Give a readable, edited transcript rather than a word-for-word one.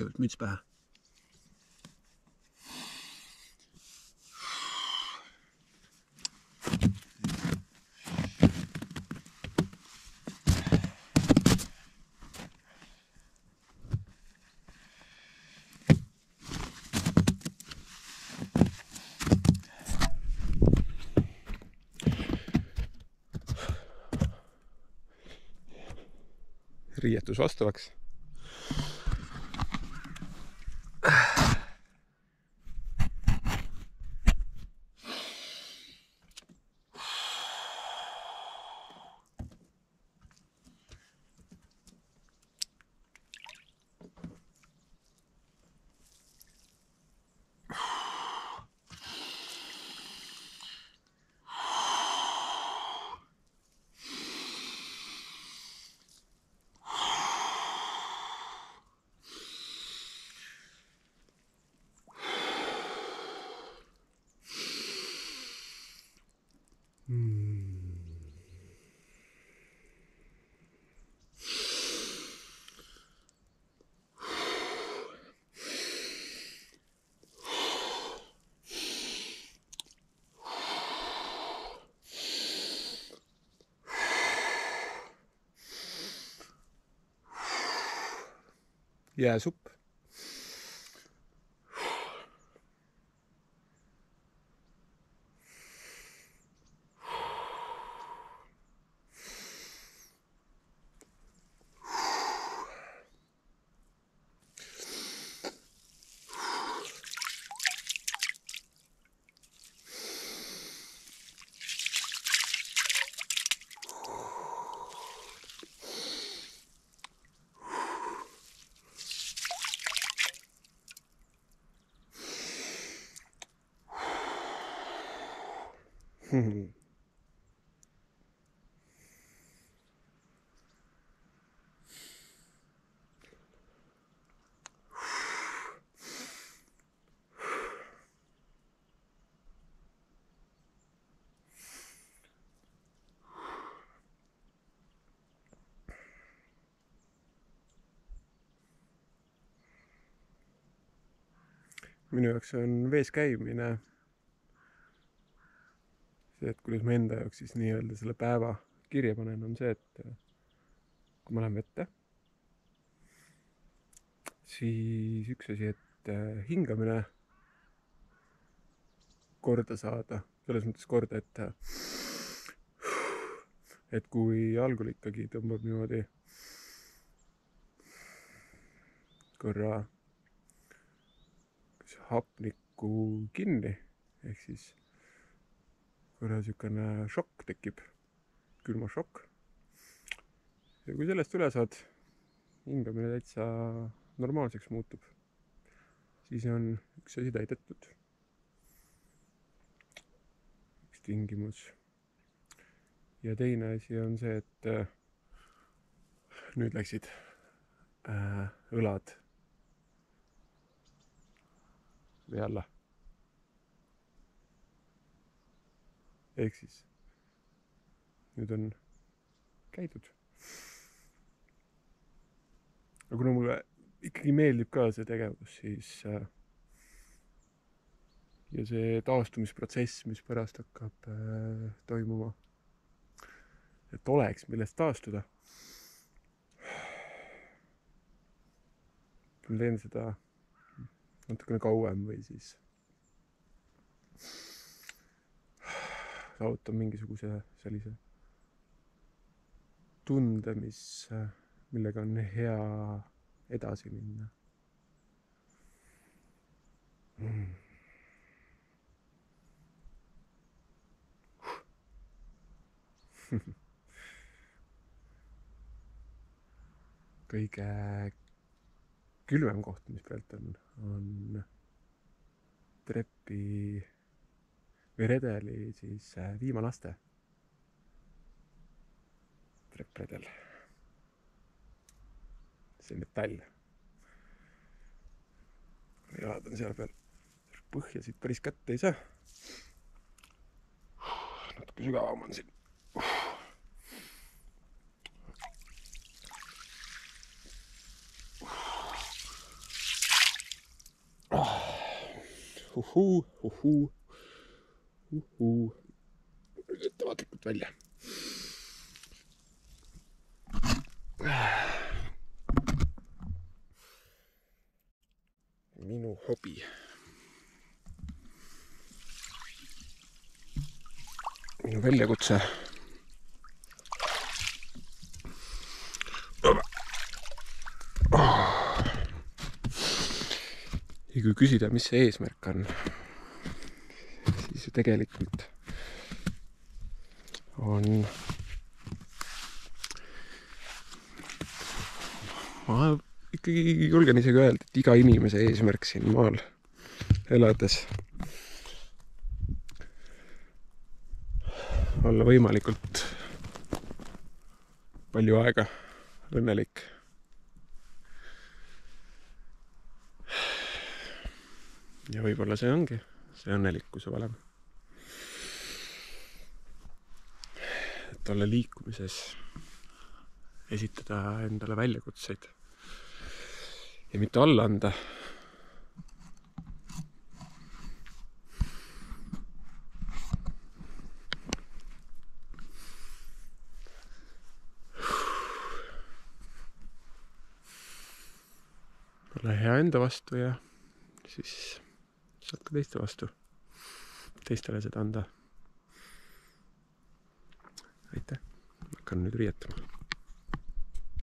kõigepealt müts pähe. Riietus vastavaks. Jääsupp. Minu jaoks on vees käimine see, et kuidas ma enda jaoks siis nii-öelda selle päeva kirja panen, on see, et kui ma lähen vette, siis üks asi, et hingamine korda saada, selles mõttes korda, et kui algul ikkagi tõmbab niimoodi korra hapnikku kinni, ehk siis korra niisugune šokk tekib, külmašokk. Ja kui sellest üle saad, hingamine täitsa normaalseks muutub, siis on üks asi täidetud. Üks tingimus. Ja teine asi on see, et nüüd läksid õlad vee alla. Ehk siis nüüd on käidud. Aga kuna mulle ikkagi meeldib ka see tegevus, siis ja see taastumisprotsess, mis pärast hakkab toimuma, et oleks millest taastuda. Ma teen seda natukene kauem või siis saavutan mingisuguse sellise tunde, millega on hea edasi minna. Kõige külmem koht, mis pealt on trepi või redeli siis viimalaste. Treppredel. See metall. Jalad on seal peal. Põhjasid päris kätte ei saa. Natuke sügavam on siin. Ettevaatlikult välja. Minu hobi. Minu väljakutse. Ja kui küsida, mis see eesmärk on, siis ju tegelikult on, ma ikkagi julgen isegi öelda, et iga inimese eesmärk siin maal elades olla võimalikult palju aega õnnelik. Ja võib-olla see ongi see õnnelikkuse valem. Et olla liikumises, esitada endale väljakutseid ja mitte alla anda. Ole hea enda vastu ja siis saad ka teiste vastu, teistele seda anda. Aitäh, ma hakkan nüüd riietama.